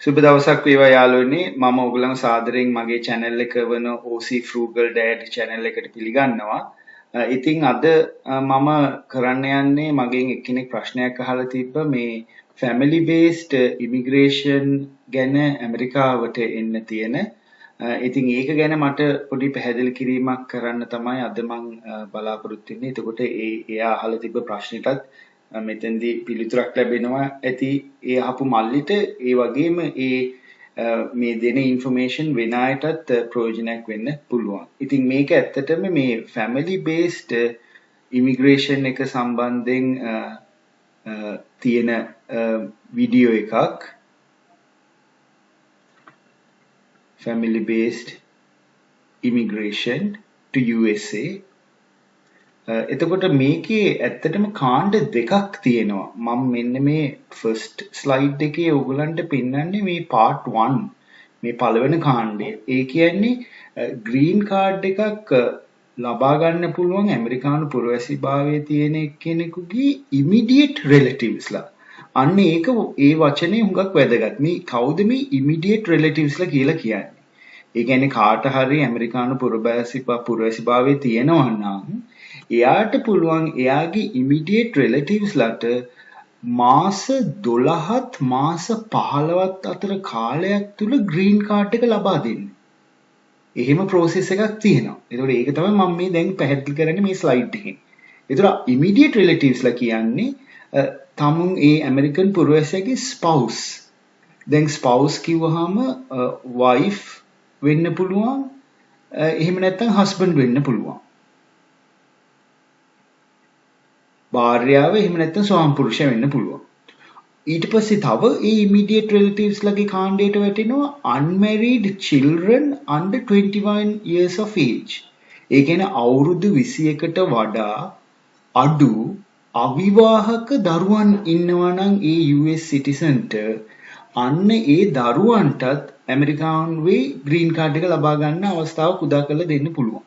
සුබ දවසක් වේවා යාළුවනේ මම ඔයගලන්ව සාදරයෙන් මගේ channel එක වන OC Frugal Dad channel එකට පිළිගන්නවා. ඉතින් අද මම කරන්න යන්නේ මගෙන් එක්කෙනෙක් ප්‍රශ්නයක් අහලා තිබ්බා මේ family based immigration ගැන ඇමරිකාවට එන්න තියෙන. ඉතින් ඒක ගැන මට පොඩි පැහැදිලි කිරීමක් කරන්න තමයි අද මම බලාපොරොත්තු වෙන්නේ. එතකොට එයා අහලා තිබ්බ ප්‍රශ්නෙටත් මෙතෙන්දී පිළිතුරක් ලැබෙනවා ඇති ඒ අහපු මල්ලිට ඒ වගේම මේ දෙන ඉන්ෆර්මේෂන් වෙන අයටත් ප්‍රයෝජනයක් වෙන්න පුළුවන්. ඉතින් මේක ඇත්තටම මේ family based immigration එක සම්බන්ධයෙන් තියෙන වීඩියෝ එකක්. family based immigration to USA. එතකොට මේකේ ඇත්තටම කාණ්ඩ දෙකක් තියෙනවා. මම මෙන්න මේ ෆස්ට් ස්ලයිඩ් එකේ ඔයගලන්ට පෙන්නන්නේ මේ part 1 මේ පළවෙනි කාණ්ඩය. ඒ කියන්නේ ග්‍රීන් කාඩ් එකක් ලබා ගන්න පුළුවන් ඇමරිකානු පුරවැසිභාවයේ තියෙන කෙනෙකුගේ ඉමිඩියට් රිලටිව්ස්ලා. අන්න ඒක ඒ වචනේ හුඟක් වැදගත්. මේ කවුද මේ ඉමිඩියට් රිලටිව්ස්ලා කියලා කියන්නේ? ඒ කියන්නේ කාට හරි ඇමරිකානු පුරවැසිභාවයේ තියෙනවා නම් එයාට පුළුවන් එයාගේ ඉමිඩියට් රිලටිව්ස්ලාට මාස 12ත් මාස 15ත් අතර කාලයක් තුල ග්‍රීන් කාඩ් එක ලබා දෙන්න. එහෙම process එකක් තියෙනවා. ඒතකොට ඒක තමයි මම මේ දැන් පැහැදිලි කරන්නේ මේ ස්ලයිඩ් එකෙන්. ඒතකොට ඉමිඩියට් රිලටිව්ස්ලා කියන්නේ තමුන් ඒ ඇමරිකන් පුරවැසියාගේ ස්පවුස්. දැන් ස්පවුස් කිව්වහම වයිෆ් වෙන්න පුළුවන්. එහෙම නැත්නම් හස්බන්ඩ් වෙන්න පුළුවන්. භාර්යාව එහෙම නැත්නම් ස්වාම පුරුෂය වෙන්න පුළුවන්. ඊට පස්සේ තව ඒ ඉමිඩියට් රිලටිව්ස් ලගේ කාණ්ඩයට වැටෙනවා unmarried children under 21 years of age. ඒ කියන්නේ අවුරුදු 21ට වඩා අඩු අවිවාහක දරුවන් ඉන්නවා නම් ඒ US citizenට අන්න ඒ දරුවන්ටත් ඇමරිකානුවේ ග්‍රීන් කාඩ් එක ලබා ගන්න අවස්ථාවක් උදා කරලා දෙන්න පුළුවන්.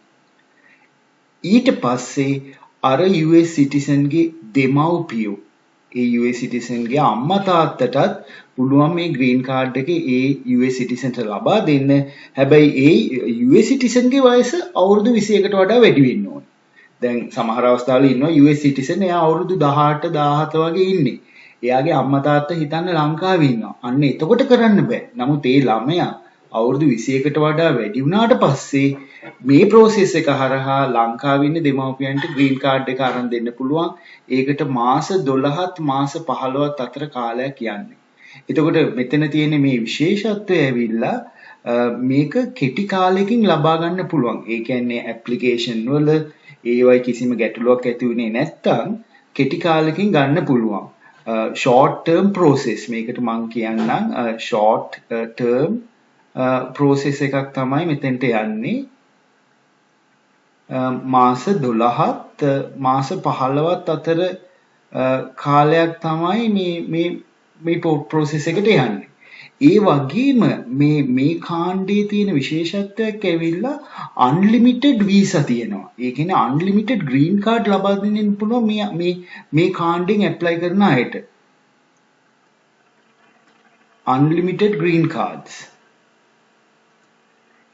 ඊට පස්සේ අර US citizen ගේ දෙමව්පියෝ ඒ US citizen ගේ අම්මා තාත්තටත් පුළුවන් මේ ග්‍රීන් කාඩ් එක ඒ US citizen ට ලබා දෙන්න. හැබැයි ඒ US citizen ගේ වයස අවුරුදු 21කට වඩා වැඩි වෙන්න ඕනේ. දැන් සමහර අවස්ථාවල ඉන්නවා US citizen එයා අවුරුදු 18 17 වගේ ඉන්නේ. එයාගේ අම්මා තාත්තා හිතන්න ලංකාවේ ඉන්නවා. අන්න එතකොට කරන්න බෑ. නමුත් ඒ ළමයා අවුරුදු 21කට වඩා වැඩි වුණාට පස්සේ මේ process එක හරහා ලංකාවේ ඉන්න දෙමව්පියන්ට ග්‍රීන් කාඩ් එක අරන් දෙන්න පුළුවන්. ඒකට මාස 12ත් මාස 15ත් අතර කාලයක් යන්නේ. එතකොට මෙතන තියෙන මේ විශේෂත්වය ඇවිල්ලා මේක කෙටි කාලෙකින් ලබා ගන්න පුළුවන්. ඒ කියන්නේ ඇප්ලිකේෂන් වල ඒවයි කිසිම ගැටලුවක් ඇති වුණේ නැත්තම් කෙටි කාලෙකින් ගන්න පුළුවන්. short term process මේකට මම කියන්නම් short term process එකක් තමයි මෙතෙන්ට යන්නේ. මාස 12ත් මාස 15ත් අතර කාලයක් තමයි මේ process එකට යන්නේ. ඒ වගේම මේ කාණ්ඩයේ තියෙන විශේෂත්වයක් ඇවිල්ලා unlimited visa තියෙනවා. ඒ කියන්නේ unlimited green card ලබා දෙන්න පුළුවන් මේ කාණ්ඩෙන් apply කරන අයට. unlimited green cards.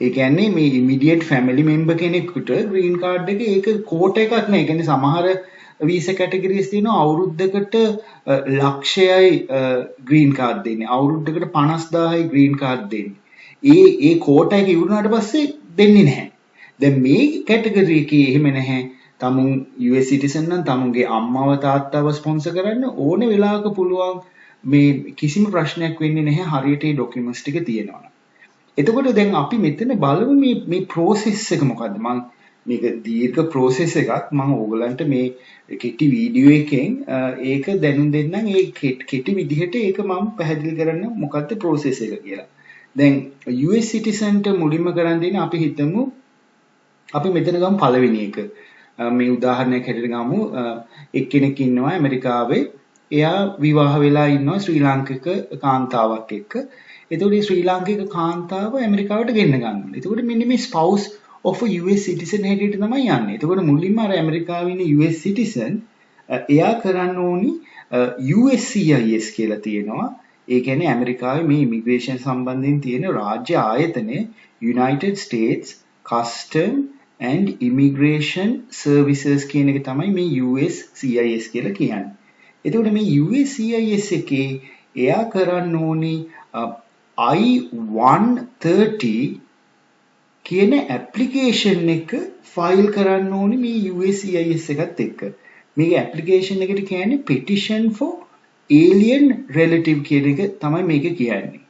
ඒ කියන්නේ මේ immediate family member කෙනෙකුට green card එක ඒක කෝට එකක් නෑ. ඒ කියන්නේ සමහර visa categories තියෙනවා අවුරුද්දකට ලක්ෂයයි green card දෙන්නේ. අවුරුද්දකට 50000යි green card දෙන්නේ. ඒ කෝට එක ඉවරනාට පස්සේ දෙන්නේ නැහැ. දැන් මේ category එකේ එහෙම නැහැ. තමුන් US citizen නම් තමුන්ගේ අම්මව තාත්තව ස්පොන්සර් කරන්න ඕන වෙලාවක පුළුවන්. මේ කිසිම ප්‍රශ්නයක් වෙන්නේ නැහැ හරියට මේ ડોකියුමන්ට්ස් ටික තියෙනවා. එතකොට දැන් අපි මෙතන බලමු මේ process එක මොකද්ද? මම මේක දීර්ඝ process එකක්. මම ඕගලන්ට මේ කෙටි වීඩියෝ එකෙන් ඒක දැනුම් දෙන්නම්. ඒ කෙටි විදිහට ඒක මම පැහැදිලි කරන්න මොකද්ද process එක කියලා. දැන් US citizen ට මුලින්ම කරන් දෙන්නේ අපි හිතමු අපි මෙතන ගමු පළවෙනි එක. මේ උදාහරණයක් හැටියට ගමු එක්කෙනෙක් ඉන්නවා ඇමරිකාවේ. එයා විවාහ වෙලා ඉන්නවා ශ්‍රී ලාංකික කාන්තාවක් එක්ක. එතකොට මේ ශ්‍රී ලාංකික කාන්තාව ඇමරිකාවට ගෙන්න ගන්නවා. එතකොට මෙන්න මේ spouse of a US citizen හැටියට තමයි යන්නේ. එතකොට මුලින්ම අර ඇමරිකාවේ ඉන්න US citizen එයා කරන්න ඕනි USCIS කියලා තියෙනවා. ඒ කියන්නේ ඇමරිකාවේ මේ ඉමිග්‍රේෂන් සම්බන්ධයෙන් තියෙන රාජ්‍ය ආයතනය United States Custom and Immigration Services කියන එක තමයි මේ USCIS කියලා කියන්නේ. එතකොට මේ USCIS එකේ එයා කරන්න ඕනි I-130 කියන ඇප්ලිකේෂන් එක ෆයිල් කරන්න ඕනි මේ USCIS එකත් එක්ක. මේක ඇප්ලිකේෂන් එකට කියන්නේ petition for alien relative කියන එක තමයි මේක කියන්නේ.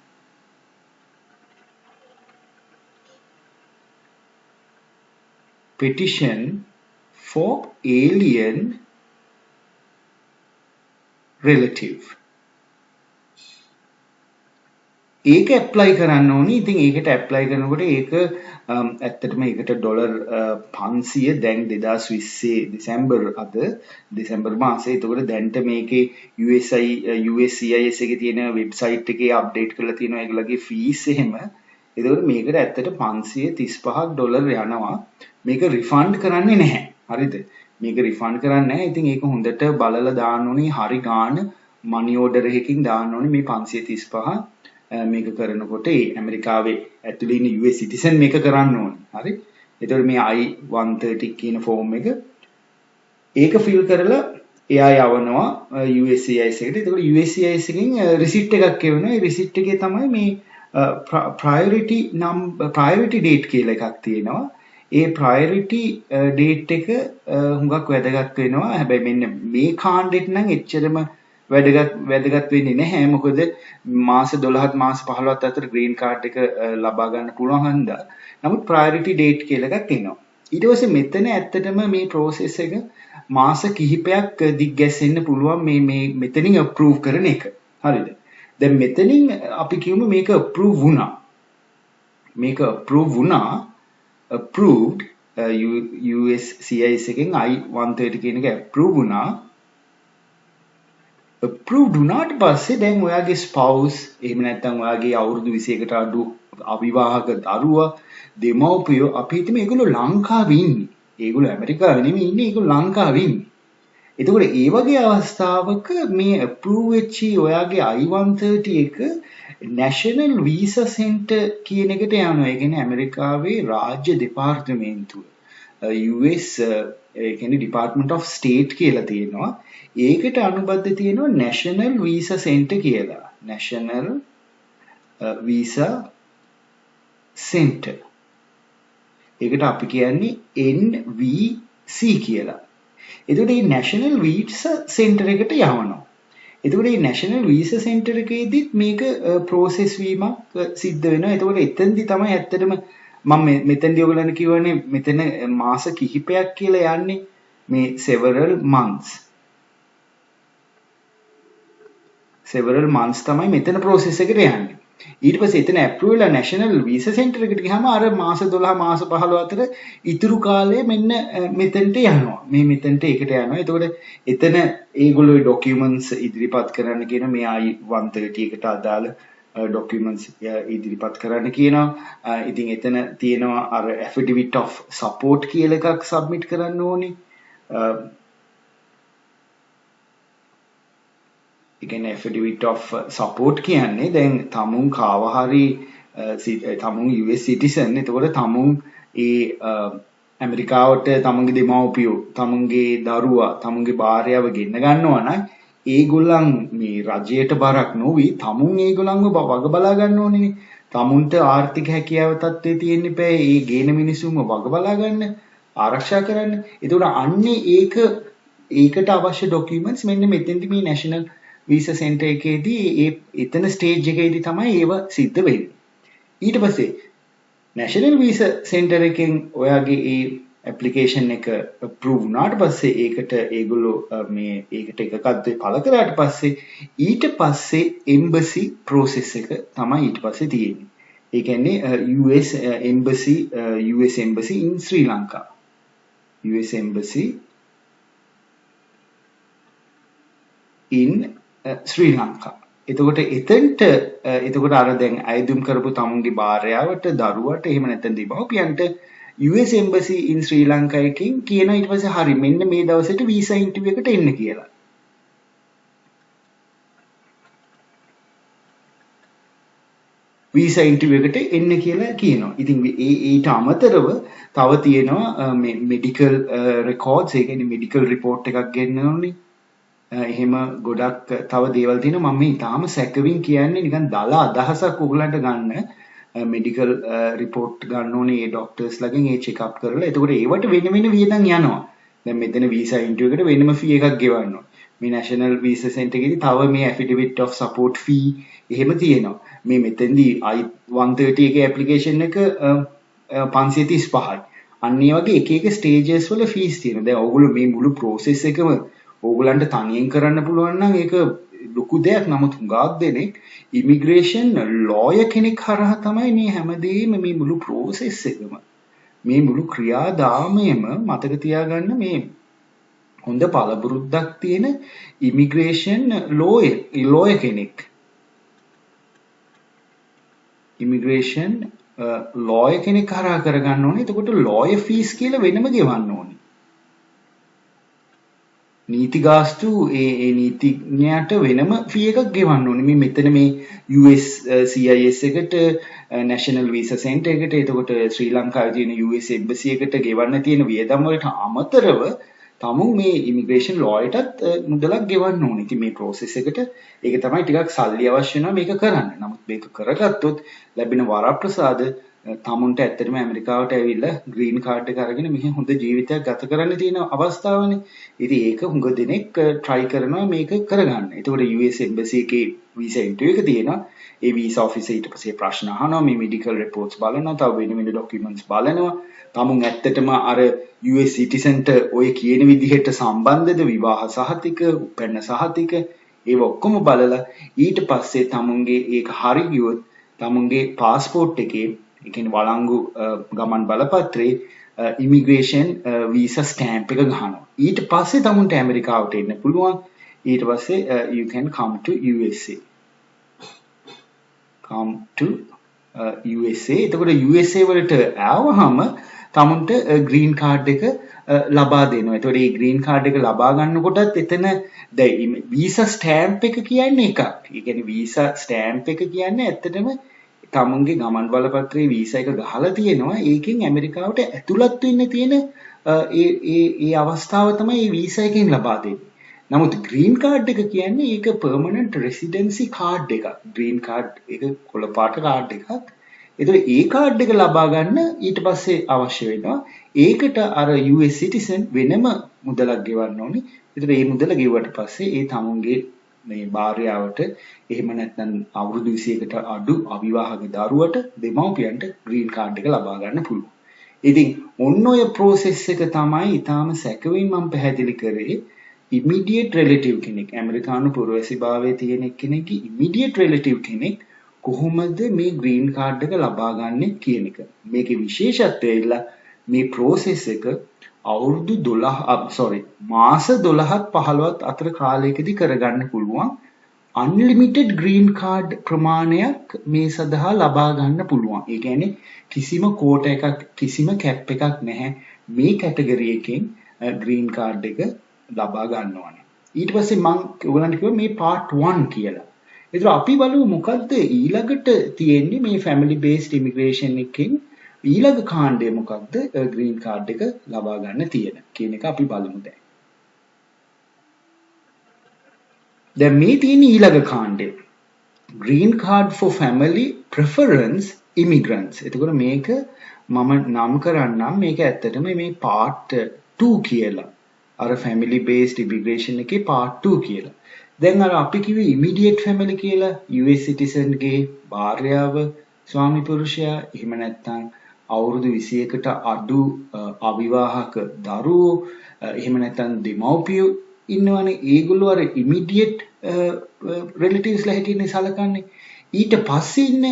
petition for alien relative. ඒක ඇප්ලයි කරන්න ඕනි. ඉතින් ඒකට ඇප්ලයි කරනකොට ඒක ඇත්තටම ඒකට ඩොලර් 500 දැන් 2020 දෙසැම්බර් මාසේ. එතකොට දැන්ට මේකේ USCIS එකේ තියෙන වෙබ්සයිට් එකේ අප්ඩේට් කරලා තියෙනවා ඒගොල්ලගේ ෆීස් එහෙම. එතකොට මේකට ඇත්තට 535ක් ඩොලර් යනවා. මේක රිෆන්ඩ් කරන්නේ නැහැ. හරිද? මේක රිෆන්ඩ් කරන්නේ නැහැ. ඉතින් ඒක හොඳට බලලා දාන්න ඕනේ. හරි ගාන මනි ඕඩර් එකකින් දාන්න ඕනේ මේ 535 මේක කරනකොට ඒ ඇමරිකාවේ ඇතුළේ ඉන්න US සිටිසන් මේක කරන්න ඕනේ. හරි? එතකොට මේ I-130 කියන ෆෝම් එක ඒක ෆිල් කරලා එයා යවනවා USCIS එකට. එතකොට USCIS එකෙන් රිසිට් එකක් එවනවා. ඒ රිසිට් එකේ තමයි මේ priority date කියලා එකක් තියෙනවා. ඒ priority date එක හුඟක් වැදගත් වෙනවා. හැබැයි මෙන්න මේ කාණ්ඩෙට නම් එච්චරම වැදගත් වෙන්නේ නැහැ. මොකද මාස 12ත් මාස 15ත් අතර ග්‍රීන් කාඩ් එක ලබා ගන්න පුළුවන් හන්දා. නමුත් priority date කියලා එකක් එනවා. ඊට පස්සේ මෙතන ඇත්තටම මේ process එක මාස කිහිපයක් දිග්ගැස්සෙන්න පුළුවන් මේ මෙතනින් approve කරන එක. හරිද? දැන් මෙතනින් අපි කියමු මේක approve වුණා. මේක approve වුණා. approved USCIS එකෙන් I-130 කියන එක approve වුණා. approved වුණාට පස්සේ දැන් ඔයාගේ spouse එහෙම නැත්නම් ඔයාගේ අවුරුදු 21කට අඩු අවිවාහක දරුවා දෙමව්පියෝ අපි හිතමු ඒගොල්ලෝ ලංකාවේ ඉන්නේ. ඒගොල්ලෝ ඇමරිකාවේ නෙමෙයි ඉන්නේ. ඒගොල්ලෝ ලංකාවේ ඉන්නේ. එතකොට ඒ වගේ අවස්ථාවක මේ approve වෙච්ච ඔයාගේ I-130 එක National Visa Center කියන එකට යනවා. ඒ කියන්නේ ඇමරිකාවේ රාජ්‍ය දෙපාර්තමේන්තුව US ඒ කියන්නේ Department of State කියලා තියෙනවා. ඒකට අනුබද්ධ තියෙනවා National Visa Center කියලා. National Visa Center. ඒකට අපි කියන්නේ NVC කියලා. එතකොට මේ National Visa Center එකට යවනවා. එතකොට මේ National Visa Center එකේදීත් මේක process වීමක් සිද්ධ වෙනවා. එතකොට එතෙන්දි තමයි ඇත්තටම මම මෙතෙන්දී ඔයගලන්ට කියවනේ මෙතන මාස කිහිපයක් කියලා යන්නේ මේ several months තමයි මෙතන process එකට යන්නේ. ඊට පස්සේ එතන approve වෙලා national visa center එකට ගියාම අර මාස 12 මාස 15 අතර ඉතුරු කාලය මෙන්න මෙතනට යනවා. මේ මෙතනට ඒකට යනවා. එතකොට එතන ඒගොල්ලෝ documents ඉදිරිපත් කරන්න කියන මේ I-130 එකට අදාළ documents ඉදිරිපත් කරන්න කියනවා. ඉතින් එතන තියෙනවා අර affidavit of support කියලා එකක් submit කරන්න ඕනේ. කියන්නේ affidavit of support කියන්නේ දැන් තමුන් කාව හරි තමුන් US citizen. එතකොට තමුන් ඒ ඇමරිකාවට තමුන්ගේ දෙමව්පියෝ තමුන්ගේ දරුවා තමුන්ගේ භාර්යාව ගෙන්න ගන්නවා නම් ඒගොල්ලන් මේ රජයට බරක් නොවි තමුන් ඒගොල්ලන්ව වග බලා ගන්න ඕනේ. තමුන්ට ආර්ථික හැකියාව තත්ත්වයේ තියෙන්න බෑ. ඒ ගේන මිනිස්සුන්ව වග බලා ගන්න ආරක්ෂා කරන්න. එතකොට අන්නේ ඒකට අවශ්‍ය documents මෙන්න මෙතෙන්දි මේ national visa center එකේදී එතන stage එකේදී තමයි ඒව සිද්ධ වෙන්නේ. ඊට පස්සේ national visa center එකෙන් ඔයාගේ ඒ application එක approve වුණාට පස්සේ ඒකට ඒගොල්ලෝ මේ ඒකට එකකද්ද පළ කරාට පස්සේ ඊට පස්සේ embassy process එක තමයි ඊට පස්සේ තියෙන්නේ. ඒ කියන්නේ US embassy in Sri Lanka. US embassy in ශ්‍රී ලංකා. එතකොට එතකොට අර දැන් අයදුම් කරපු තමුන්ගේ භාර්යාවට දරුවට එහෙම නැත්නම් දෙමව්පියන්ට US embassy in Sri Lanka එකකින් කියන ඊට පස්සේ හරි මෙන්න මේ දවසට වීසා ඉන්ටර්විව් එකට එන්න කියලා. වීසා ඉන්ටර්වියු එකට එන්න කියලා කියනවා. ඉතින් ඊට අමතරව තව තියෙනවා මේ මෙඩිකල් රෙකෝඩ්ස්, ඒ කියන්නේ මෙඩිකල් රිපෝට් එකක් ගෙන්නන්න ඕනේ. එහෙම ගොඩක් තව දේවල් තියෙනවා. මම මේ ඊටාම සැකවින් කියන්නේ නිකන් දල අදහසක් ඔයගලන්ට ගන්න. මෙඩිකල් රිපෝට් ගන්න ඕනේ ඒ ડોක්ටර්ස් ළගෙන් ඒ චෙක් අප් කරලා. එතකොට ඒවට වෙන වෙන වියදම් යනවා. දැන් මෙතන වීසා ඉන්ටර්වියු එකට වෙනම ෆී එකක් ගෙවන්න ඕනේ. මේ නැෂනල් වීසා සෙන්ටර් එකේදී තව මේ ඇෆිඩවිට් ඔෆ් සපෝට් ෆී එහෙම තියෙනවා. මේ මෙතෙන්දී I-130 එකේ ඇප්ලිකේෂන් එක 535යි. අන්න ඒ වගේ එක එක ස්ටේජස් වල ෆීස් තියෙනවා. දැන් ඕගොල්ලෝ මේ මුළු process එකම ඕගොල්ලන්ට තනියෙන් කරන්න පුළුවන් නම් ඒක ලොකු දෙයක්. නමුත් හුඟක් දෙනෙක් ඉමිග්‍රේෂන් ලෝයර් කෙනෙක් හරහා තමයි මේ හැමදේම මේ මුළු process එකම මේ මුළු ක්‍රියාදාමයම මතක තියාගන්න. මේ හොඳ පළපුරුද්දක් තියෙන ඉමිග්‍රේෂන් ලෝයර් කෙනෙක් ඉමිග්‍රේෂන් ලෝයර් කෙනෙක් හරහා කරගන්න ඕනේ. එතකොට ලෝයර් ෆීස් කියලා වෙනම ගෙවන්න ඕනේ. නීති ගාස්තු ඒ නීතිඥයාට වෙනම ෆී එකක් ගෙවන්න ඕනේ. මේ මෙතන මේ US CIS එකට National Visa Center එකට එතකොට ශ්‍රී ලංකාවේ තියෙන US Embassy එකට ගෙවන්න තියෙන වියදම් වලට අමතරව තමුන් මේ ඉමිග්‍රේෂන් ලෝයර්ටත් මුදලක් ගෙවන්න ඕනේ. ඉතින් මේ process එකට ඒක තමයි ටිකක් සල්ලි අවශ්‍ය වෙනවා මේක කරන්න. නමුත් මේක කරගත්තොත් ලැබෙන වරප්‍රසාද තමුන්ට ඇත්තටම ඇමරිකාවට ඇවිල්ලා ග්‍රීන් කාඩ් එක අරගෙන මෙහි හොඳ ජීවිතයක් ගත කරන්න තියෙන අවස්ථාවනේ. ඉතින් ඒක හුඟ දෙනෙක් try කරනවා මේක කරගන්න. ඒතකොට US Embassy එකේ වීසා ඉන්ටර්වියු එක තියෙනවා. ඒ වීසා ඔෆිසර් ඊට පස්සේ ප්‍රශ්න අහනවා, මේ මෙඩිකල් රිපෝට්ස් බලනවා, තව වෙන වෙන ડોකියුමන්ට්ස් බලනවා. තමුන් ඇත්තටම අර US සිටිසන්ට ඔය කියන විදිහට සම්බන්ධද, විවාහ සහතික, උපැන්න සහතික ඒව ඔක්කොම බලලා ඊට පස්සේ තමුන්ගේ ඒක හරි ගියොත් තමුන්ගේ පාස්පෝර්ට් එකේ ඒ කියන්නේ වළංගු ගමන් බලපත්‍රේ ඉමිග්‍රේෂන් වීසා ස්ටෑම්ප් එක ගහනවා. ඊට පස්සේ තමුන්ට ඇමරිකාවට එන්න පුළුවන්. ඊට පස්සේ you can come to USA. come to USA. එතකොට USA වලට ආවහම තමුන්ට ග්‍රීන් කාඩ් එක ලබා දෙනවා. එතකොට මේ ග්‍රීන් කාඩ් එක ලබා ගන්නකොටත් එතන දැන් වීසා ස්ටෑම්ප් එක කියන්නේ එකක්. ඒ කියන්නේ වීසා ස්ටෑම්ප් එක කියන්නේ ඇත්තටම තමුන්ගේ ගමන් බලපත්‍රයේ වීසා එක ගහලා තියෙනවා. ඒකෙන් ඇමරිකාවට ඇතුළත් වෙන්න තියෙන ඒ අවස්ථාව තමයි මේ වීසා එකෙන් ලබා දෙන්නේ. නමුත් ග්‍රීන් කාඩ් එක කියන්නේ ඒක පර්මනන්ට් රෙසිඩෙන්සි කාඩ් එකක්. ග්‍රීන් කාඩ් එක කොළ පාට කාඩ් එකක්. ඒතකොට ඒ කාඩ් එක ලබා ගන්න ඊට පස්සේ අවශ්‍ය වෙනවා. ඒකට අර US සිටිසන් වෙනම මුදලක් ගෙවන්න ඕනේ. ඒතකොට මේ මුදල ගෙවුවට පස්සේ ඒ තමුන්ගේ මේ භාර්යාවට එහෙම නැත්නම් අවුරුදු 21කට අඩු අවිවාහක දරුවට දෙමව්පියන්ට ග්‍රීන් කාඩ් එක ලබා ගන්න පුළුවන්. ඉතින් ඔන්න ඔය process එක තමයි ඊටාම සැකවින් මම පැහැදිලි කරේ. immediate relative කෙනෙක් ඇමරිකානු පුරවැසිභාවයේ තියෙන කෙනෙක්ගේ immediate relative කෙනෙක් කොහොමද මේ ග්‍රීන් කාඩ් එක ලබා ගන්නෙ කියන එක. මේකේ විශේෂත්වය ඉල්ල මේ process එක අවුරුදු 12 මාස 12ක් 15ක් අතර කාලයකදී කරගන්න පුළුවන්. unlimited green card ප්‍රමාණයක් මේ සඳහා ලබා ගන්න පුළුවන්. ඒ කියන්නේ කිසිම කෝටා එකක් කිසිම කැප් එකක් නැහැ. මේ කැටගරි එකෙන් green card එක ලබා ගන්න ඕනේ. ඊට පස්සේ මම ඔයගලන්ට කිව්වා මේ part 1 කියලා. ඒතර අපි බලමු මොකද්ද ඊළඟට තියෙන්නේ මේ family based immigration එකෙන් ඊළඟ කාණ්ඩය මොකක්ද ග්‍රීන් කාඩ් එක ලබා ගන්න තියෙන කියන එක අපි බලමු දැන්. දැන් මේ තියෙන ඊළඟ කාණ්ඩය green card for family preference immigrants. එතකොට මේක මම නම් කරන්නම් මේක ඇත්තටම මේ part 2 කියලා. අර family based immigration එකේ part 2 කියලා. දැන් අර අපි කිව්වේ immediate family කියලා US citizen ගේ භාර්යාව ස්වාමි පුරුෂයා එහෙම නැත්නම් අවුරුදු 21කට අඩු අවිවාහක දරුවෝ එහෙම නැත්නම් දෙමව්පියෝ ඉන්නවනේ. ඒගොල්ලෝ අර ඉමිඩියට් රිලටිව්ස් ලා හිටින්නේ සලකන්නේ. ඊට පස්සේ ඉන්න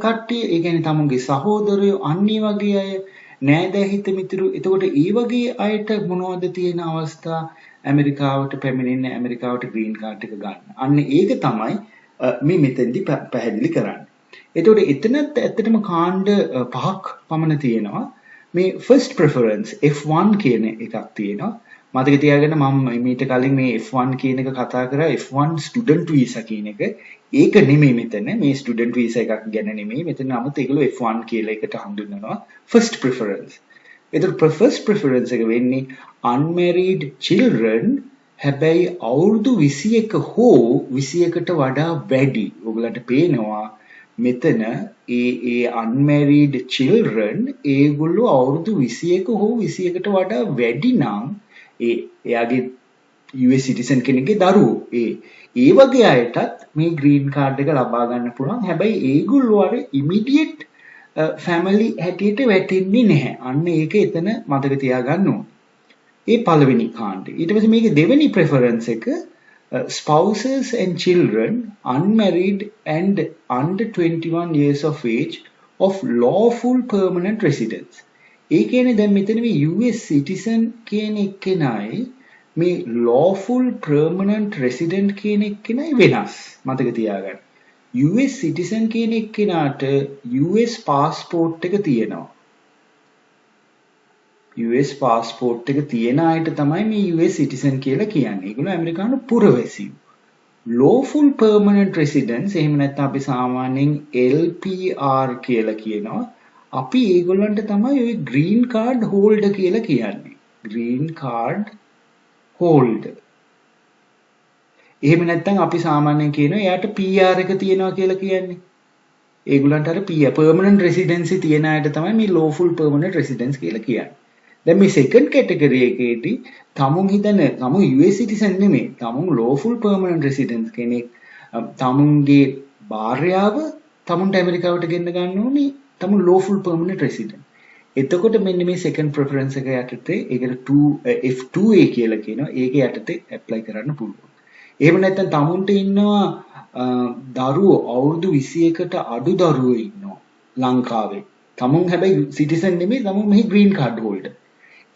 කට්ටිය ඒ කියන්නේ තමුන්ගේ සහෝදරයෝ අන්නේ වගේ අය නෑදෑ හිත මිතුරු. එතකොට ඒ වගේ අයට මොනවද තියෙන අවස්ථා ඇමරිකාවට පැමිණෙන්න ඇමරිකාවට ග්‍රීන් කාඩ් එක ගන්න. අන්න ඒක තමයි මේ මෙතෙන්දි පැහැදිලි කරන්නේ. එතකොට එතනත් ඇත්තටම කාණ්ඩ 5ක් පමණ තියෙනවා. මේ first preference F1 කියන එකක් තියෙනවා. මතක තියාගන්න මම මීට කලින් මේ F1 කියන එක කතා කරා F1 student visa කියන එක. ඒක නෙමෙයි මෙතන මේ ස්ටුඩන්ට් වීසා එකක් ගැන නෙමෙයි මෙතන නමුත් ඒගොල්ලෝ F1 කියලා එකට හඳුන්වනවා first preference. ඒතර first preference එක වෙන්නේ unmarried children හැබැයි අවුරුදු 21 හෝ 21ට වඩා වැඩි. ඔයගලන්ට පේනවා මෙතන ඒ unmarried children ඒගොල්ලෝ අවුරුදු 21 හෝ 21ට වඩා වැඩි නම් එයාගේ US citizen කෙනෙක්ගේ දරුවෝ ඒ වගේ අයටත් මේ green card එක ලබා ගන්න පුළුවන්. හැබැයි ඒගොල්ලෝ අර immediate family හැටියට වැටෙන්නේ නැහැ. අන්න ඒක එතන මතක තියාගන්න ඕනේ. ඒ පළවෙනි කාණ්ඩය. ඊට පස්සේ මේකේ දෙවෙනි preference එක spouses and children unmarried and under 21 years of age of lawful permanent residents. ඒ කියන්නේ දැන් මෙතන මේ US citizen කියන එක්කෙනයි මේ lawful permanent resident කියන එක්කෙනයි වෙනස්. මතක තියාගන්න. US citizen කියන එක්කෙනාට US passport එක තියෙනවා. US passport එක තියෙන අයට තමයි මේ US citizen කියලා කියන්නේ. ඒගොල්ලෝ ඇමරිකානු පුරවැසියෝ. lawful permanent residents එහෙම නැත්නම් අපි සාමාන්‍යයෙන් LPR කියලා කියනවා. අපි ඒගොල්ලන්ට තමයි ওই green card holder කියලා කියන්නේ. green card holder. එහෙම නැත්නම් අපි සාමාන්‍යයෙන් කියනවා එයාට PR එක තියෙනවා කියලා කියන්නේ. ඒගොල්ලන්ට අර PR permanent residency තියෙන අයට තමයි මේ lawful permanent residents කියලා කියන්නේ. දැන් මේ second category එකේදී තමුන් US citizen නෙමෙයි. තමුන් lawful permanent residents කෙනෙක් තමුන්ගේ භාර්යාව තමුන්ට ඇමරිකාවට ගෙන්න ගන්න ඕනේ. තමුන් lawful permanent resident. එතකොට මෙන්න මේ second preference එක යටතේ ඒකට F2A කියලා කියනවා. ඒක යටතේ apply කරන්න පුළුවන්. එහෙම නැත්නම් තමුන්ට ඉන්නවා දරුවෝ අවුරුදු 21කට අඩු දරුවෝ ඉන්නවා ලංකාවේ. තමුන් හැබැයි citizen නෙමෙයි. තමුන් මෙහි green card holder.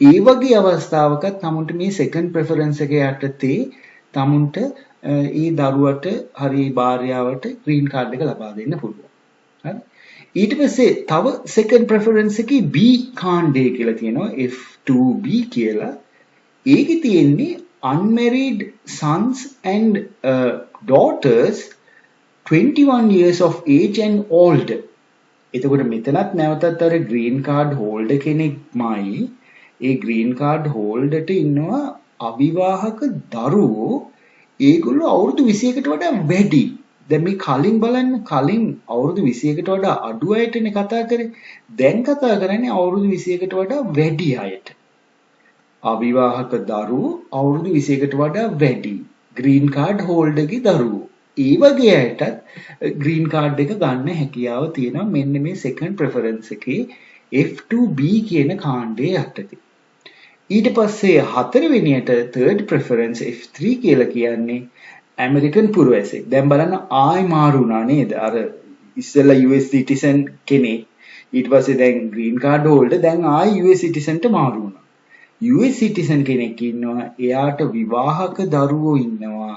ඒ වගේ අවස්ථාවක තමුන්ට මේ second preference එක යටතේ තමුන්ට ඒ දරුවට හරි භාර්යාවට green card එක ලබා දෙන්න පුළුවන්. හරි. ඊට පස්සේ තව second preference එකේ B කාණ්ඩය කියලා තියෙනවා F2B කියලා. ඒකේ තියෙන්නේ unmarried sons and daughters 21 years of age and older. එතකොට මෙතනත් නැවතත් අර green card holder කෙනෙක්මයි ඒ green card holderට ඉන්නවා අවිවාහක දරුවෝ ඒගොල්ලෝ අවුරුදු 21කට වඩා වැඩි. දැන් මේ කලින් බලන්න කලින් අවුරුදු 21කට වඩා අඩු අයටනේ කතා කරේ. දැන් කතා කරන්නේ අවුරුදු 21කට වඩා වැඩි අයට. අවිවාහක දරුවෝ අවුරුදු 21කට වඩා වැඩි. green card holder ගේ දරුවෝ. ඒ වගේ අයටත් green card එක ගන්න හැකියාව තියෙනවා මෙන්න මේ second preference එකේ F2B කියන කාණ්ඩය යටතේ. ඊට පස්සේ හතරවෙනියට third preference F3 කියලා කියන්නේ American පුරවැසියෙක්. දැන් බලන්න ආයි මාරු වුණා නේද? අර ඉස්සෙල්ලා US citizen කෙනෙක් ඊට පස්සේ දැන් green card holder දැන් ආයි US citizen ට මාරු වුණා. US citizen කෙනෙක් ඉන්නවා එයාට විවාහක දරුවෝ ඉන්නවා.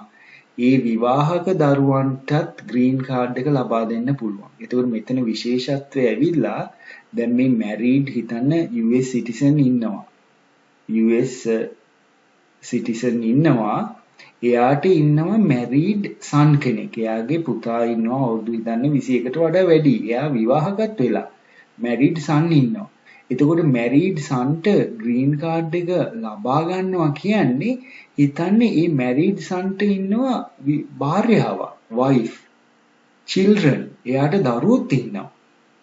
ඒ විවාහක දරුවන්ටත් green card එක ලබා දෙන්න පුළුවන්. ඒකෝර මෙතන විශේෂත්වය ඇවිල්ලා දැන් මේ married හිතන්න US citizen ඉන්නවා. US citizen ඉන්නවා. එයාට ඉන්නවා married son කෙනෙක්. එයාගේ පුතා ඉන්නවා අවුරුදු හිතන්න 21කට වඩා වැඩි. එයා විවාහගත වෙලා married son ඉන්නවා. එතකොට married sonට green card එක ලබා ගන්නවා කියන්නේ හිතන්නේ මේ married sonට ඉන්නවා භාර්යාව, wife, children. එයාට දරුවොත් ඉන්නවා.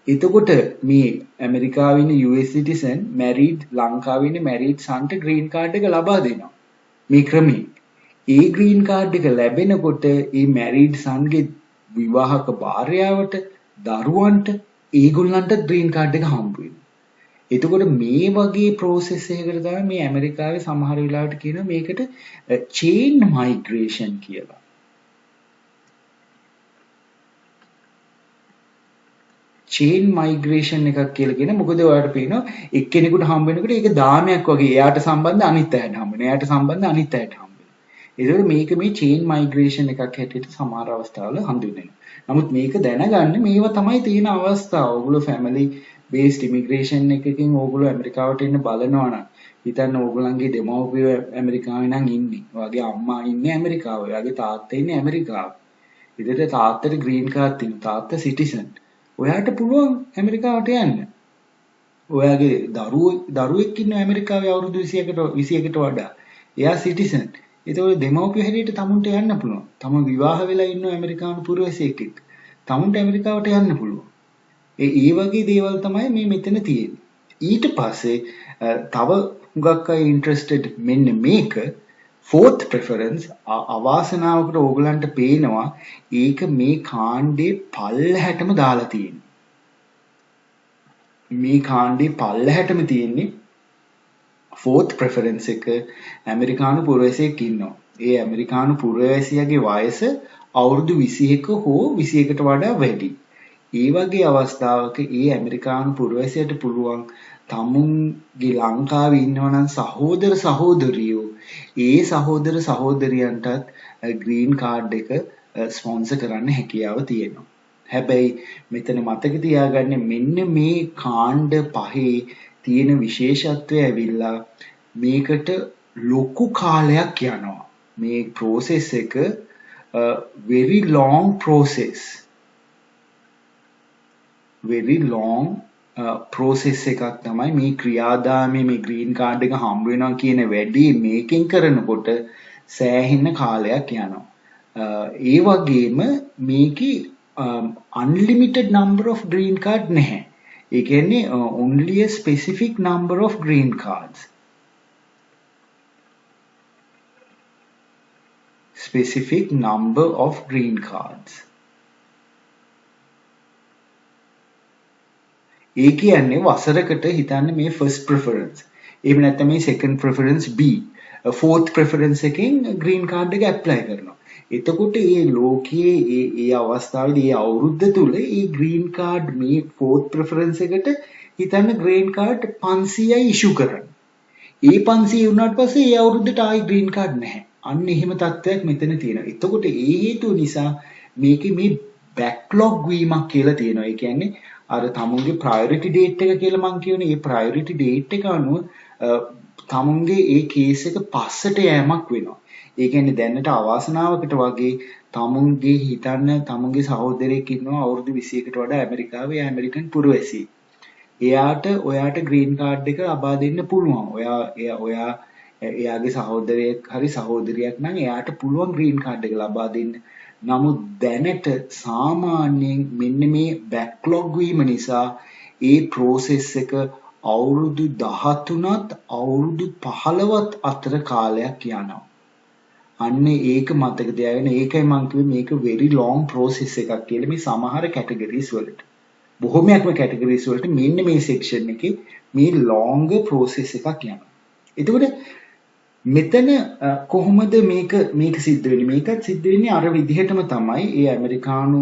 එතකොට මේ ඇමරිකාවේ ඉන්න US citizen married ලංකාවේ ඉන්න married sonට green card එක ලබා දෙනවා. මේ ක්‍රමී. ඒ green card එක ලැබෙනකොට මේ married sonගේ විවාහක භාර්යාවට, දරුවන්ට ඒගොල්ලන්ට green card එක හම්බ වෙනවා. එතකොට මේ වගේ process එකකට තමයි මේ ඇමරිකාවේ සමහර වෙලාවට කියනවා මේකට chain migration කියලා. chain migration එකක් කියලා කියන මොකද ඔයාලට පේනවා එක්කෙනෙකුට හම්බ වෙනකොට ඒක දාමයක් වගේ එයාට සම්බන්ධ අනිත් අයට හම්බ වෙනවා. එයාට සම්බන්ධ අනිත් අයට හම්බ වෙනවා. ඒකෝර මේක මේ chain migration එකක් හැටියට සමහර අවස්ථාවල හඳුන්වනවා. නමුත් මේක දැනගන්න මේවා තමයි තියෙන අවස්ථාව. ඔයගොල්ලෝ family based immigration එකකින් ඕගොල්ලෝ ඇමරිකාවට එන්න බලනවා නම් හිතන්න ඕගොල්ලන්ගේ දෙමව්පියෝ ඇමරිකාවේ නම් ඉන්නේ. ඔයාගේ අම්මා ඉන්නේ ඇමරිකාවේ. ඔයාගේ තාත්තා ඉන්නේ ඇමරිකාවේ. ඉතින් තාත්තට ග්‍රීන් කාඩ් තියෙනවා. තාත්තා සිටිසන්. ඔයාට පුළුවන් ඇමරිකාවට යන්න. ඔයාගේ දරුවෙක් ඉන්න ඇමරිකාවේ අවුරුදු 21කට වඩා. එයා සිටිසන්. ඒතකොට දෙමව්පිය හැටියට තමුන්ට යන්න පුළුවන්. තම විවාහ වෙලා ඉන්න ඇමරිකානු පුරවැසියෙක් එක්ක. තමුන්ට ඇමරිකාවට යන්න පුළුවන්. ඒ වගේ දේවල් තමයි මේ මෙතන තියෙන්නේ. ඊට පස්සේ තව හුඟක් අය ඉන්ට්‍රෙස්ටඩ් මෙන්න මේක fourth preference අවාසනාවකට ඕගලන්ට පේනවා ඒක මේ කාණ්ඩේ පල්ලහැටම දාලා තියෙන්නේ. මේ කාණ්ඩේ පල්ලහැටම තියෙන්නේ fourth preference එක ඇමරිකානු පුරවැසියෙක් ඉන්නවා. ඒ ඇමරිකානු පුරවැසියාගේ වයස අවුරුදු 21 හෝ 21කට වඩා වැඩි. ඒ වගේ අවස්ථාවක ඒ ඇමරිකානු පුරවැසියට පුළුවන් තමුන්ගේ ලංකාවේ ඉන්නවනම් සහෝදර සහෝදරියෝ ඒ සහෝදර සහෝදරියන්ටත් ග්‍රීන් කාඩ් එක ස්පොන්සර් කරන්න හැකියාව තියෙනවා. හැබැයි මෙතන මතක තියාගන්න මෙන්න මේ කාණ්ඩ පහේ තියෙන විශේෂත්වය ඇවිල්ලා මේකට ලොකු කාලයක් යනවා. මේ process එක very long process. very long process එකක් තමයි මේ ක්‍රියාදාමයේ මේ green card එක හම්බ වෙනවා කියන වැඩේ මේකෙන් කරනකොට සෑහෙන කාලයක් යනවා. ඒ වගේම මේකේ unlimited number of green card නැහැ. ඒ කියන්නේ only a specific number of green cards. Specific number of green cards. ඒ කියන්නේ වසරකට හිතන්න මේ first preference. එහෙම නැත්නම් මේ second preference B. fourth preference එකෙන් green card එක apply කරනවා. එතකොට මේ ලෝකයේ ඒ අවස්ථාවේදී මේ අවුරුද්ද තුල මේ green card මේ fourth preference එකට හිතන්න green card 500යි issue කරන්නේ. ඒ 500 වුණාට පස්සේ ඒ අවුරුද්දට ආයි green card නැහැ. අන්න එහෙම තත්ත්වයක් මෙතන තියෙනවා. එතකොට ඒ හේතුව නිසා මේකේ මේ backlog වීමක් කියලා තියෙනවා. ඒ කියන්නේ අර තමුන්ගේ priority date එක කියලා මම කියවනේ ඒ priority date එක අනුව තමුන්ගේ ඒ කේස් එක පස්සට යෑමක් වෙනවා. ඒ කියන්නේ දැනට අවාසනාවකට වගේ තමුන්ගේ හිතන්න තමුන්ගේ සහෝදරයෙක් ඉන්නවා අවුරුදු 21කට වඩා ඇමරිකාවේ ඇමරිකන් පුරවැසියෙක්. ඔයාට green card එක ලබා දෙන්න පුළුවන්. එයාගේ සහෝදරයෙක් හරි සහෝදරියක් නම් එයාට පුළුවන් green card එක ලබා දෙන්න. නමුත් දැනට සාමාන්‍යයෙන් මෙන්න මේ බැක්ලොග් වීම නිසා ඒ process එක අවුරුදු 13ත් අවුරුදු 15ත් අතර කාලයක් යනවා. අන්න ඒක මතක තියාගන්න. ඒකයි මම කිව්වේ මේක very long process එකක් කියලා. මේ සමහර categories වලට බොහොමයක්ම categories වලට මෙන්න මේ section එකේ මේ longer process එකක් යනවා. එතකොට මෙතන කොහොමද මේක සිද්ධ වෙන්නේ? මේකත් සිද්ධ වෙන්නේ අර විදිහටම තමයි. ඒ ඇමරිකානු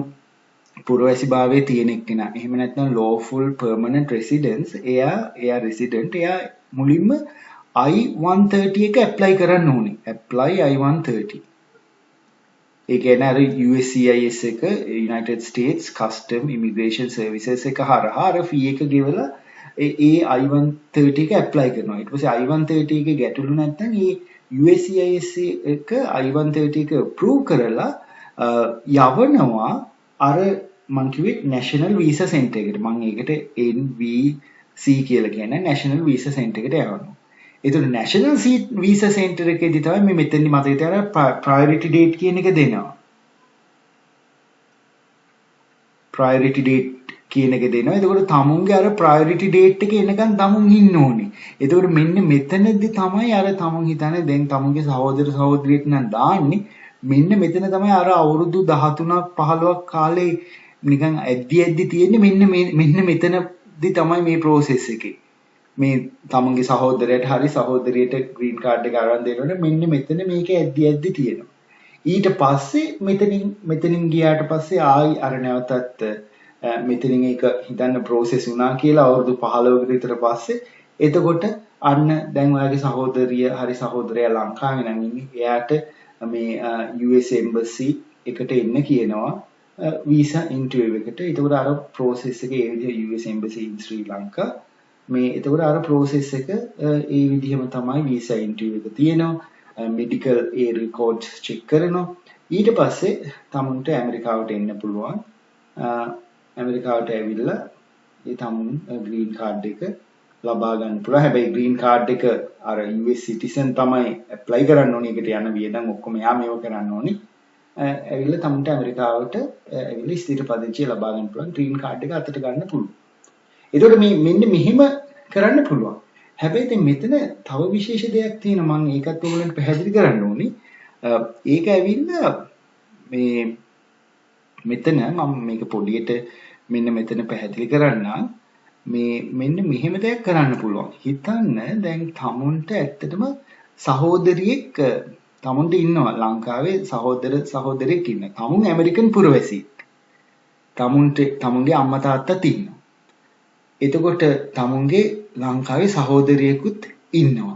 පුරවැසිභාවයේ තියෙන එක්කෙනා. එහෙම නැත්නම් lawful permanent residence. එයා resident. එයා මුලින්ම I-130 එක apply කරන්න ඕනේ. apply I-130. ඒ කියන්නේ අර USCIS එක United States Custom Immigration Services එක හරහා අර fee එක ගෙවලා ඒ I-130 එක apply කරනවා. ඊට පස්සේ I-130 එකේ ගැටලු නැත්නම් ඒ USCIS එක I-130 එක approve කරලා යවනවා අර මං කිව්වේ National Visa Center එකට. මං ඒකට NVC කියලා කියන්නේ National Visa Center එකට යවනවා. ඒතකොට National Visa Center එකේදී තමයි මේ මෙතෙන්දි මතක තියාගන්න priority date කියන එක දෙනවා. priority date කියන එක දෙනවා. එතකොට තමුන්ගේ අර priority date එක එනකන් තමුන් ඉන්න ඕනේ. එතකොට මෙන්න මෙතනදී තමයි අර තමුන් හිතන්නේ දැන් තමුන්ගේ සහෝදර සහෝදරියෙක් නම් දාන්නේ මෙන්න මෙතන තමයි අර අවුරුදු 13ක් 15ක් කාලේ නිකන් ඇද්දි තියෙන්නේ මෙන්න මෙතනදී තමයි මේ process එකේ. මේ තමුන්ගේ සහෝදරයට හරි සහෝදරියට green card එක අරන් දෙනකොට මෙන්න මෙතන මේක ඇද්දි තියෙනවා. ඊට පස්සේ මෙතනින් ගියාට පස්සේ ආයි අර නැවතත් මෙතනින් ඒක හිතන්න process වුණා කියලා අවුරුදු 15කට විතර පස්සේ එතකොට අන්න දැන් ඔයාගේ සහෝදරිය හරි සහෝදරයා ලංකාවේ නම් ඉන්නේ එයාට මේ US embassy එකට එන්න කියනවා visa interview එකට. එතකොට අර process එක ඒ විදිහ US embassy in Sri Lanka මේ එතකොට අර process එක ඒ විදිහම තමයි visa interview එක තියෙනවා. medical records check කරනවා. ඊට පස්සේ තමුන්ට ඇමරිකාවට එන්න පුළුවන්. ඇමරිකාවට ඇවිල්ලා ඒ තමුන් ග්‍රීන් කාඩ් එක ලබා ගන්න පුළුවන්. හැබැයි ග්‍රීන් කාඩ් එක අර US සිටිසන් තමයි ඇප්ලයි කරන්න ඕනේ. ඒකට යන වියදම් ඔක්කොම යා මේව කරන්න ඕනේ. ඇවිල්ලා තමුන්ට ඇමරිකාවට ඇවිල්ලා ස්ථිර පදිංචිය ලබා ගන්න පුළුවන්. ග්‍රීන් කාඩ් එක අතට ගන්න පුළුවන්. ඒකට මේ මෙන්න මෙහෙම කරන්න පුළුවන්. හැබැයි දැන් මෙතන තව විශේෂ දෙයක් තියෙනවා. මම ඒකත් ඔයගොල්ලන්ට පැහැදිලි කරන්න ඕනේ. ඒක ඇවිල්ලා මේ මෙතන මම මේක පොඩියට මෙන්න මෙතන පැහැදිලි කරන්නම්. මේ මෙන්න මෙහෙම දෙයක් කරන්න පුළුවන්. හිතන්න දැන් තමුන්ට ඇත්තටම සහෝදරියෙක් තමුන්ට ඉන්නවා ලංකාවේ සහෝදරයෙක් ඉන්න. තමුන් ඇමරිකන් පුරවැසියෙක්. තමුන්ගේ අම්මා තාත්තත් ඉන්නවා. එතකොට තමුන්ගේ ලංකාවේ සහෝදරියෙකුත් ඉන්නවා.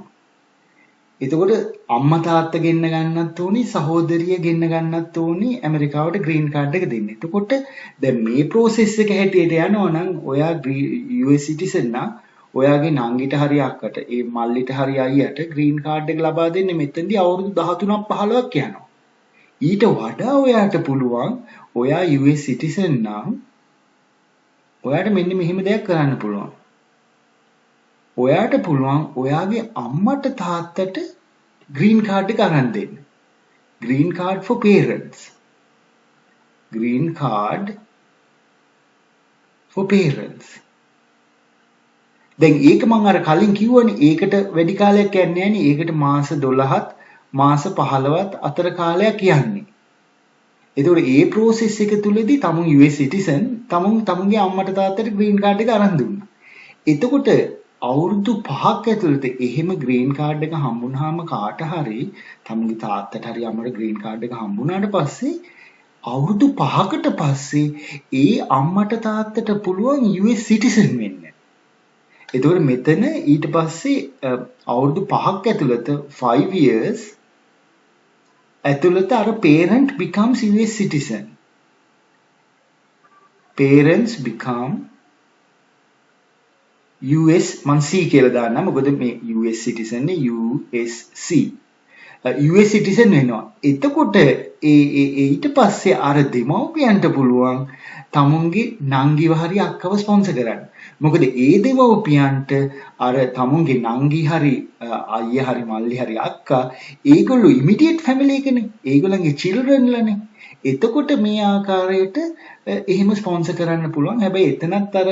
එතකොට අම්මා තාත්තා ගෙන්න ගන්නත් ඕනි සහෝදරිය ගෙන්න ගන්නත් ඕනි ඇමරිකාවට ග්‍රීන් කාඩ් එක දෙන්න. එතකොට දැන් මේ process එක හැටියට යනවා නම් ඔයා US සිටිසන් නම් ඔයාගේ නංගිට හරි අක්කට ඒ මල්ලිට හරි අයියට ග්‍රීන් කාඩ් එක ලබා දෙන්න මෙතනදී අවුරුදු 13ක් 15ක් යනවා. ඊට වඩා ඔයාට පුළුවන් ඔයා US සිටිසන් නම් ඔයාට මෙන්න මෙහෙම දෙයක් කරන්න පුළුවන්. ඔයාට පුළුවන් ඔයාගේ අම්මට තාත්තට ග්‍රීන් කාඩ් එක අරන් දෙන්න. green card for parents. Green card for parents. දැන් ඒක මම අර කලින් කිව්වනේ ඒකට වැඩි කාලයක් යන්නේ නැහැ නේ. ඒකට මාස 12ත් මාස 15ත් අතර කාලයක් යන්නේ. එතකොට ඒ process එක තුලදී තමුන් US citizen තමුන්ගේ අම්මට තාත්තට green card එක අරන් දුන්නා. එතකොට අවුරුදු 5ක් ඇතුළත එහෙම green card එක හම්බුනහම කාට හරි තමුන්ගේ තාත්තට හරි අම්මට green card එක හම්බුනාට පස්සේ අවුරුදු 5කට පස්සේ ඒ අම්මට තාත්තට පුළුවන් US citizen වෙන්න. එතකොට මෙතන ඊට පස්සේ අවුරුදු 5ක් ඇතුළත 5 years ඇතුළත අර parent becomes US citizen. Parents become US මං C කියලා දාන්නම්. මොකද මේ US citizen නේ USC. US citizen වෙනවා. එතකොට ඊට පස්සේ අර දෙමව්පියන්ට පුළුවන් තමුන්ගේ නංගිව හරි අක්කව ස්පොන්සර් කරන්න. මොකද ඒ දෙමව්පියන්ට අර තමුන්ගේ නංගි හරි අයියා හරි මල්ලි හරි අක්කා ඒගොල්ලෝ ඉමිඩියට් ෆැමිලි එකනේ. ඒගොල්ලන්ගේ children ලනේ. එතකොට මේ ආකාරයට එහෙම ස්පොන්සර් කරන්න පුළුවන්. හැබැයි එතනත් අර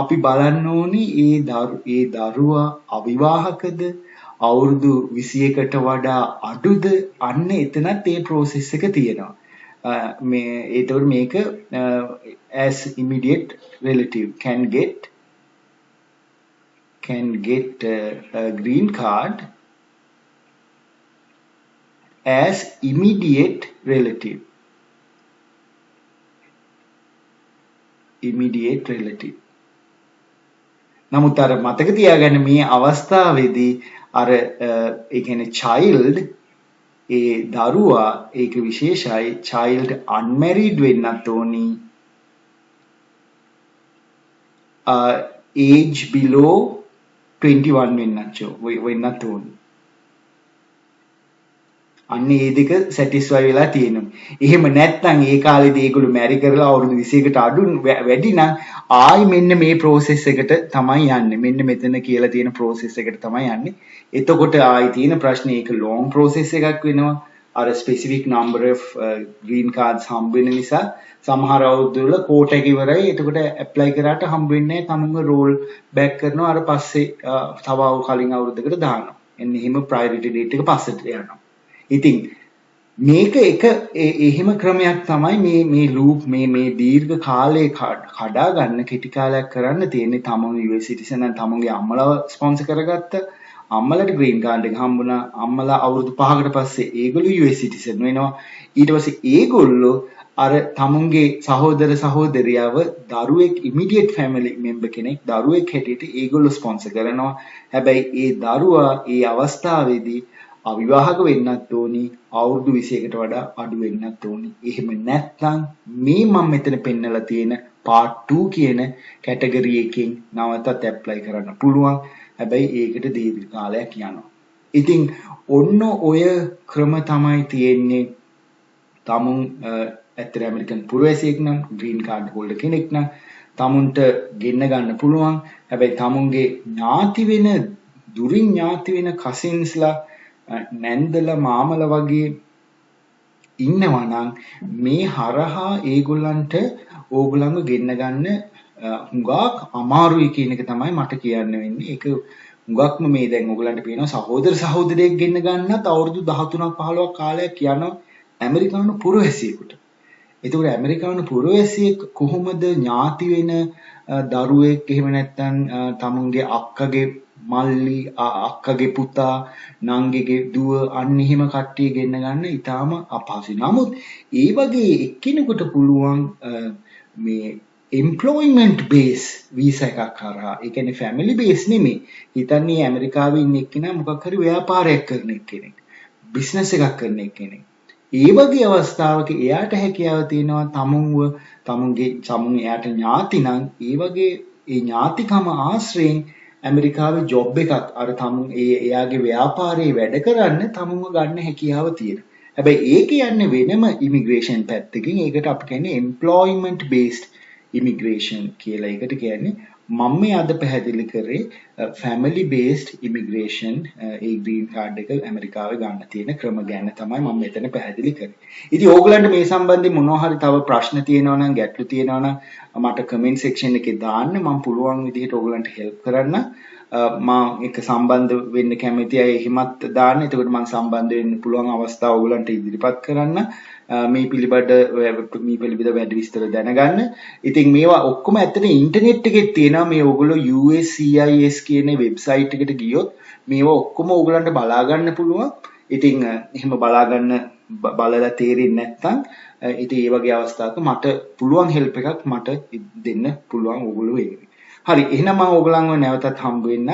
අපි බලන්න ඕනි ඒ දරුවා අවිවාහකද අවුරුදු 21කට වඩා අඩුද අන්න එතනත් ඒ process එක තියෙනවා. මේ ඒතකොට මේක as immediate relative can get a green card as immediate relative. නමුත් අර මතක තියාගන්න මේ අවස්ථාවේදී අර ඒ කියන්නේ child ඒ දරුවා ඒක විශේෂයි child unmarried වෙන්නත් ඕනි age below 21 වෙන්නත් ඕනි. අන්න ඒ දෙක සැටිස්ෆයි වෙලා තියෙනවා. එහෙම නැත්නම් ඒ කාලේදී ඒගොල්ලෝ මැරි කරලා අවුරුදු 21කට අඩු වැඩි නම් ආයි මෙන්න මේ process එකට තමයි යන්නේ. මෙන්න මෙතන කියලා තියෙන process එකට තමයි යන්නේ. එතකොට ආයි තියෙන ප්‍රශ්නේ ඒක long process එකක් වෙනවා. අර specific number of green cards හම්බ වෙන නිසා සමහර අවුරුදු වල කෝටා එක ඉවරයි. එතකොට apply කරාට හම්බ වෙන්නේ නැහැ. තමුන්ව roll back කරනවා. අර පස්සේ තව කලින් අවුරුද්දකට දානවා. එන්න එහෙම priority date එක පස්සට යනවා. ඉතින් මේක එක එහෙම ක්‍රමයක් තමයි මේ ලූප් මේ දීර්ඝ කාලේ කඩා ගන්න කෙටි කාලයක් කරන්න තියෙන්නේ. තමන් US සිටිසන් නම් තමුන්ගේ අම්මලා ස්පොන්සර් කරගත්ත අම්මලාට ග්‍රීන් කාඩ් එක හම්බුණා. අම්මලා අවුරුදු 5කට පස්සේ ඒගොල්ලෝ US සිටිසන් වෙනවා. ඊට පස්සේ ඒගොල්ලෝ අර තමුන්ගේ සහෝදර සහෝදරියව දරුවෙක් ඉමිඩියට් ෆැමිලි මෙම්බර් කෙනෙක් දරුවෙක් හැටියට ඒගොල්ලෝ ස්පොන්සර් කරනවා. හැබැයි ඒ දරුවා ඒ අවස්ථාවේදී අවිවාහක වෙන්නත් ඕනි අවුරුදු 21කට වඩා අඩු වෙන්නත් ඕනි. එහෙම නැත්නම් මේ මම මෙතන පෙන්නලා තියෙන part 2 කියන කැටගරි එකෙන් නැවතත් ඇප්ලයි කරන්න පුළුවන්. හැබැයි ඒකට දීර්ඝ කාලයක් යනවා. ඉතින් ඔන්න ඔය ක්‍රම තමයි තියෙන්නේ tamun ඇත්තට ඇමරිකන් පුරවැසියෙක් නම් ග්‍රීන් කාඩ් හෝල්ඩර් කෙනෙක් නම් tamunට ගෙන්න ගන්න පුළුවන්. හැබැයි tamunගේ ඥාති වෙන දුරින් ඥාති වෙන කසින්ස්ලා නැන්දලා මාමලා වගේ ඉන්නවා නම් මේ හරහා ඒගොල්ලන්ට ඕගොල්ලන්ව ගෙන්න ගන්න හුඟක් අමාරුයි කියන එක තමයි මට කියන්න වෙන්නේ. ඒක හුඟක්ම මේ දැන් ඕගොල්ලන්ට පේනවා සහෝදර සහෝදරියෙක් ගෙන්න ගන්නත් අවුරුදු 13ක් 15ක් කාලයක් යනවා ඇමරිකානු පුරවැසියෙකුට. එතකොට ඇමරිකානු පුරවැසියෙක් කොහොමද ඥාති වෙන දරුවෙක් එහෙම නැත්නම් තමුන්ගේ අක්කගේ මල්ලි අක්කගේ පුතා නංගිගේ දුව අන්න එහෙම කට්ටිය ගෙන්න ගන්න ඉතාලම අපහසුයි. නමුත් ඒ වගේ එක්කෙනෙකුට පුළුවන් මේ employment base visa එකක් කරා. ඒ කියන්නේ family base නෙමෙයි. හිතන්නේ ඇමරිකාවේ ඉන්න එක්කෙනා මොකක් හරි ව්‍යාපාරයක් කරන එක්කෙනෙක්. business එකක් කරන එක්කෙනෙක්. ඒ වගේ අවස්ථාවක එයාට හැකියාව තියෙනවා තමුන් එයාට ඥාති නම් ඒ වගේ ඒ ඥාතිකම ආශ්‍රයෙන් ඇමරිකාවේ ජොබ් එකක් අර තමුන් එයාගේ ව්‍යාපාරයේ වැඩ කරන්න තමුන්ව ගන්න හැකියාව තියෙනවා. හැබැයි ඒ කියන්නේ වෙනම ඉමිග්‍රේෂන් පැත්තකින් ඒකට අපි කියන්නේ employment based immigration කියලා. ඒකට කියන්නේ මම මේ අද පැහැදිලි කරේ family based immigration ඒ green card එක ඇමරිකාවේ ගන්න තියෙන ක්‍රම ගැන තමයි මම මෙතන පැහැදිලි කරේ. ඉතින් ඕගලන්ට මේ සම්බන්ධයෙන් මොනවා හරි තව ප්‍රශ්න තියෙනවා නම් ගැටලු තියෙනවා නම් මට comment section එකේ දාන්න. මම පුළුවන් විදිහට ඕගලන්ට help කරන්න. මම එක සම්බන්ධ වෙන්න කැමති අය එහෙමත් දාන්න. එතකොට මම සම්බන්ධ වෙන්න පුළුවන් අවස්ථාව ඕගලන්ට ඉදිරිපත් කරන්න. මේ පිළිබඳ වැඩි විස්තර දැනගන්න. ඉතින් මේවා ඔක්කොම ඇත්තට ඉන්ටර්නෙට් එකේ තියෙනවා. මේ ඕගොල්ලෝ USCIS කියන වෙබ්සයිට් එකට ගියොත් මේවා ඔක්කොම ඕගලන්ට බලා ගන්න පුළුවන්. ඉතින් එහෙම බලා ගන්න බලලා තේරෙන්නේ නැත්නම් ඉතින් මේ වගේ අවස්ථාවක මට පුළුවන් help එකක් මට දෙන්න පුළුවන් ඕගොල්ලෝ වෙන්නේ. හරි එහෙනම් මම ඕගලන්ව නැවතත් හම්බ වෙන්න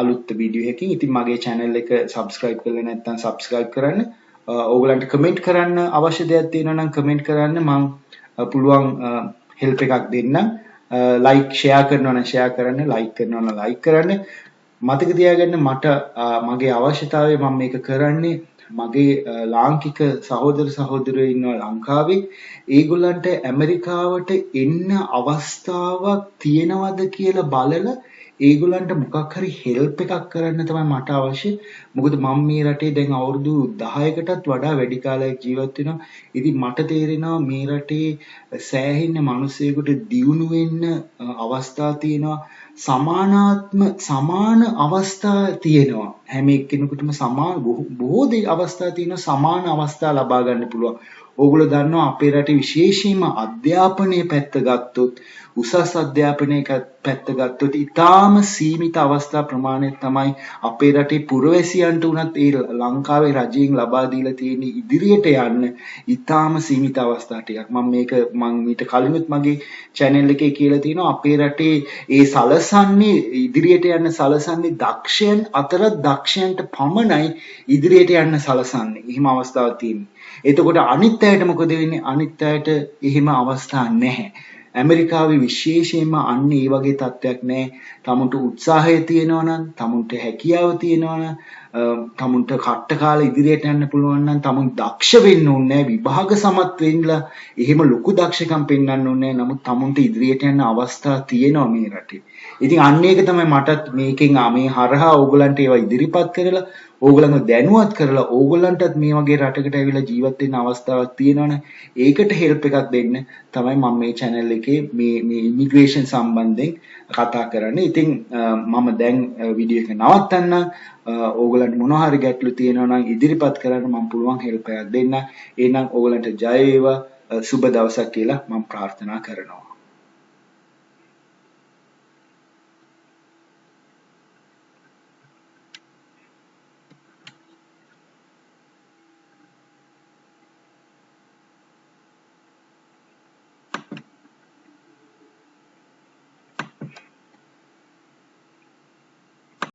අලුත් වීඩියෝ එකකින්. ඉතින් මගේ channel එක subscribe කරලා නැත්නම් subscribe කරන්න. ඕගලන්ට කමෙන්ට් කරන්න අවශ්‍ය දෙයක් තියෙනවා නම් කමෙන්ට් කරන්න. මම පුළුවන් help එකක් දෙන්න. like share කරනවා නම් share කරන්න, like කරනවා නම් like කරන්න. මතක තියාගන්න මට මගේ අවශ්‍යතාවය මම මේක කරන්නේ මගේ ලාංකික සහෝදර සහෝදරයෝ ඉන්නවා ලංකාවේ. ඒගොල්ලන්ට ඇමරිකාවට එන්න අවස්ථාවක් තියෙනවද කියලා බලලා ඒගොල්ලන්ට මොකක් හරි help එකක් කරන්න තමයි මට අවශ්‍ය. මොකද මම මේ රටේ දැන් අවුරුදු 10කටත් වඩා වැඩි කාලයක් ජීවත් වෙනවා. ඉතින් මට තේරෙනවා මේ රටේ සෑහෙන මිනිස්සුෙකුට දියුණු වෙන්න අවස්ථා තියෙනවා. සමාන අවස්ථා තියෙනවා. හැම එක්කෙනෙකුටම සමාන බොහෝ දේ අවස්ථා තියෙනවා. සමාන අවස්ථා ලබා ගන්න පුළුවන්. ඕගොල්ලෝ දන්නවා අපේ රටේ විශේෂයෙන්ම අධ්‍යාපනයේ පැත්ත ගත්තොත් උසස් අධ්‍යාපනයේ පැත්ත ගත්තොත් ඉතාම සීමිත අවස්ථා ප්‍රමාණයක් තමයි අපේ රටේ පුරවැසියන්ට උනත් ඒ ලංකාවේ රජයෙන් ලබා දීලා තියෙන ඉදිරියට යන්න ඉතාම සීමිත අවස්ථා ටිකක්. මම මීට කලිනුත් මගේ channel එකේ කියලා තියෙනවා අපේ රටේ ඒ සලසන්නේ ඉදිරියට යන්න සලසන්නේ දක්ෂයන් අතර දක්ෂයන්ට පමණයි ඉදිරියට යන්න සලසන්නේ. එහෙම අවස්ථාවක් තියෙනවා. එතකොට අනිත් අයට මොකද වෙන්නේ? අනිත් අයට එහෙම අවස්ථා නැහැ. ඇමරිකාවේ විශේෂයෙන්ම අන්න ඒ වගේ තත්ත්වයක් නැහැ. තමුන්ට උත්සාහය තියෙනවා නම්, තමුන්ට හැකියාව තියෙනවා නම්, තමුන්ට කට්ට කාලේ ඉදිරියට යන්න පුළුවන් නම් තමුන් දක්ෂ වෙන්න ඕනේ නැහැ. විභාග සමත් වෙන්නලා එහෙම ලොකු දක්ෂකම් පෙන්වන්න ඕනේ නැහැ. නමුත් තමුන්ට ඉදිරියට යන්න අවස්ථා තියෙනවා මේ රටේ. ඉතින් අන්න ඒක තමයි මටත් මේකෙන් මේ හරහා ඕගලන්ට ඒවා ඉදිරිපත් කරලා ඕගලන්ව දැනුවත් කරලා ඕගලන්ටත් මේ වගේ රටකට ඇවිල්ලා ජීවත් වෙන්න අවස්ථාවක් තියෙනවනේ. ඒකට හෙල්ප් එකක් දෙන්න තමයි මම මේ channel එකේ මේ ඉමිග්‍රේෂන් සම්බන්ධයෙන් කතා කරන්නේ. ඉතින් මම දැන් වීඩියෝ එක නවත්තන්න. ඕගලන්ට මොනවා හරි ගැටලු තියෙනවා නම් ඉදිරිපත් කරන්න මම පුළුවන් හෙල්ප් එකක් දෙන්න. එහෙනම් ඕගලන්ට ජය වේවා. සුබ දවසක් කියලා මම ප්‍රාර්ථනා කරනවා.